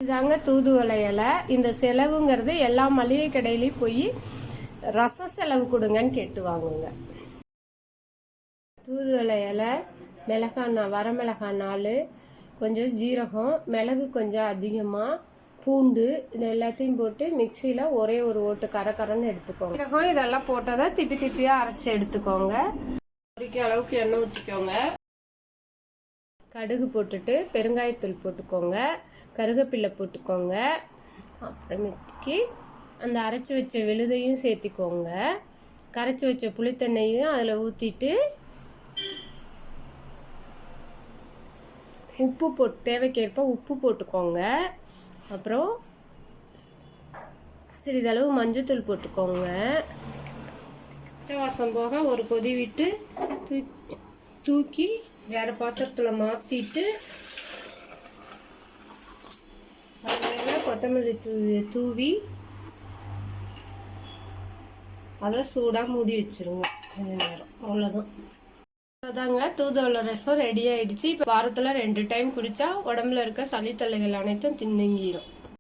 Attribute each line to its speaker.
Speaker 1: இதாங்க தூதுவளை இலை. இந்த செலவுங்கிறது எல்லா மளிகை கடையிலையும் போய் ரச செலவு கொடுங்கன்னு கேட்டு வாங்குங்க. தூதுவளை இலை, மிளகாய் வரமிளகாய் 4, கொஞ்சம் ஜீரகம், மிளகு கொஞ்சம் அதிகமாக, பூண்டு, இது எல்லாத்தையும் போட்டு மிக்சியில் ஒரே ஒரு ஓட்டு கரன்னு எடுத்துக்கோங்க. ஜீரகம் இதெல்லாம் போட்டால் தான் திப்பி திப்பியாக அரைச்சி எடுத்துக்கோங்க. பொரிக்க அளவுக்கு எண்ணெய் ஊற்றிக்கோங்க. கடுகு போட்டுட்டு பெருங்காயத்தூள் போட்டுக்கோங்க, கருவேப்பிலை போட்டுக்கோங்க. அப்புறமேட்டுக்கு அந்த அரைச்சி வச்ச விழுதையும் சேர்த்திக்கோங்க. கரைச்சி வச்ச புளித்தண்ணையும் அதில் ஊற்றிட்டு உப்பு தேவைக்கேற்ப உப்பு போட்டுக்கோங்க. அப்புறம் சிறிதளவு மஞ்சத்தூள் போட்டுக்கோங்க. வாசம் போக ஒரு கொதி விட்டு தூக்கி வேறு பாத்திரத்தில் மாற்றிட்டு அதில் கொத்தமல்லி தூவி அதை சூடாக மூடி வச்சுருங்க கொஞ்ச நேரம். அவ்வளோதான். அதாங்க தூதுவளை ரசம் ரெடி ஆகிடுச்சு. இப்போ வாரத்தில் 2 டைம் குடித்தா உடம்புல இருக்க சளி தொல்லைகள் அனைத்தும் நீங்கிடும்.